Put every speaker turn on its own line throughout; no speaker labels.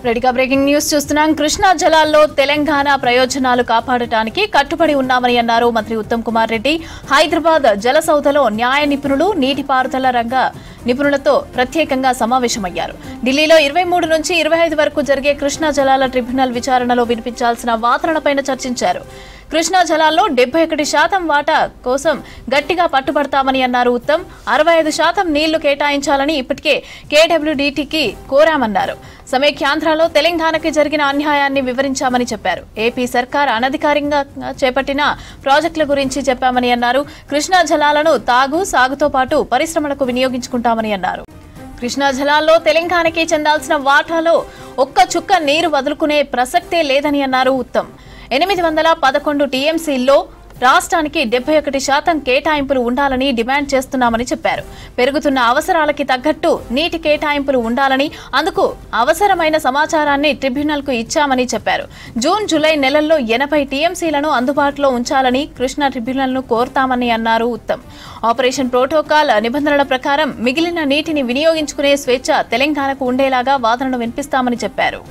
రెడీగా breaking news చూస్తున్నాం. కృష్ణా జలాల్లో తెలంగాణ ప్రయోజనాలు కాపాడటానికి కట్టుబడి ఉన్నామని అన్నారు మంత్రి ఉత్తమ్ కుమార్ రెడ్డి. హైదరాబాద్ జలసౌధలో న్యాయ నిపుణులు, నీటిపారుదల రంగ నిపుణులతో ప్రత్యేకంగా సమావేశమయ్యారు. ఢిల్లీలో 23 నుంచి 25 వరకు జరిగే కృష్ణా జలాల ట్రిబ్యునల్ విచారణలో వినిపించాల్సిన వాదనలపై చర్చించారు. కృష్ణా జలాల్లో 71% వాటా కోసం గట్టిగా పట్టుబడతామని అన్నారు ఉత్తమ్. 65% నీళ్లు కేటాయించాలని ఇప్పటికే కేడబ్ల్యూడీటీకి కోరామన్నారు. సమైక్యాంధ్రలో తెలంగాణకి జరిగిన అన్యాయాన్ని వివరించామని చెప్పారు. ఏపీ సర్కార్ అనధికారికంగా చేపట్టిన ప్రాజెక్టుల గురించి చెప్పామని అన్నారు. కృష్ణా జలాలను సాగుతో పాటు పరిశ్రమలకు వినియోగించుకుంటామని అన్నారు. కృష్ణా జలాల్లో తెలంగాణకి చెందాల్సిన వాటాలో ఒక్క చుక్క నీరు వదులుకునే ప్రసక్తే లేదని అన్నారు ఉత్తమ్. 811 టీఎంసీల్లో రాష్ట్రానికి 71% కేటాయింపులు ఉండాలని డిమాండ్ చేస్తున్నామని చెప్పారు. పెరుగుతున్న అవసరాలకి తగ్గట్టు నీటి కేటాయింపులు ఉండాలని, అందుకు అవసరమైన సమాచారాన్ని ట్రిబ్యునల్కు ఇచ్చామని చెప్పారు. జూన్, జూలై నెలల్లో 80 టీఎంసీలను అందుబాటులో ఉంచాలని కృష్ణా ట్రిబ్యునల్ను కోరుతామని అన్నారు ఉత్తమ్. ఆపరేషన్ ప్రోటోకాల్ నిబంధనల ప్రకారం మిగిలిన నీటిని వినియోగించుకునే స్వేచ్ఛ తెలంగాణకు ఉండేలాగా వాదనలు వినిపిస్తామని చెప్పారు.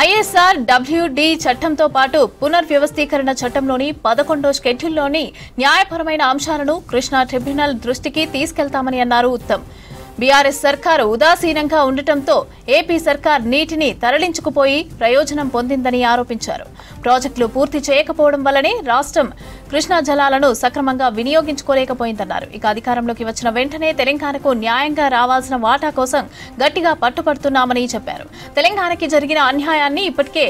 ఐఎస్ఆర్ డబ్ల్యూడి చట్టంతో పాటు పునర్వ్యవస్థీకరణ చట్టంలోని 11వ షెడ్యూల్లోని న్యాయపరమైన అంశాలను కృష్ణా ట్రిబ్యునల్ దృష్టికి తీసుకెళ్తామని అన్నారు ఉత్తమ్. బీఆర్ఎస్ సర్కారు ఉదాసీనంగా ఉండటంతో ఏపీ సర్కార్ నీటిని తరలించుకుపోయి ప్రయోజనం పొందిందని ఆరోపించారు. ప్రాజెక్టులు పూర్తి చేయకపోవడం వల్లనే రాష్ట్రం కృష్ణా జలాలను సక్రమంగా వినియోగించుకోలేకపోయిందన్నారు. ఇక అధికారంలోకి వచ్చిన వెంటనే తెలంగాణకు న్యాయంగా రావాల్సిన వాటా కోసం గట్టిగా పట్టుపడుతున్నామని చెప్పారు. తెలంగాణకి జరిగిన అన్యాయాన్ని ఇప్పటికే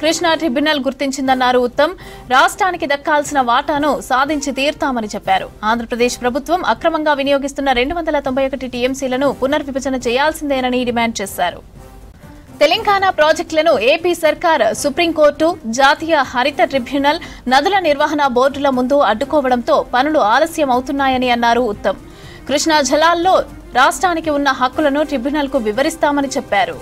కృష్ణా ట్రిబ్యునల్ గుర్తించిందన్నారు ఉత్తమ్. రాష్ట్రానికి దక్కాల్సిన వాటాను సాధించి తీరుతామని చెప్పారు. ఆంధ్రప్రదేశ్ ప్రభుత్వం అక్రమంగా వినియోగిస్తున్న 291 టీఎంసీలను పునర్విభజన చేయాల్సిందేనని డిమాండ్ చేశారు. తెలంగాణ ప్రాజెక్టులను ఏపీ సర్కార్ సుప్రీంకోర్టు, జాతీయ హరిత ట్రిబ్యునల్, నదుల నిర్వహణ బోర్డుల ముందు అడ్డుకోవడంతో పనులు ఆలస్యం అవుతున్నాయని అన్నారు ఉత్తమ్. కృష్ణా జలాల్లో రాష్ట్రానికి ఉన్న హక్కులను ట్రిబ్యునల్కు వివరిస్తామని చెప్పారు.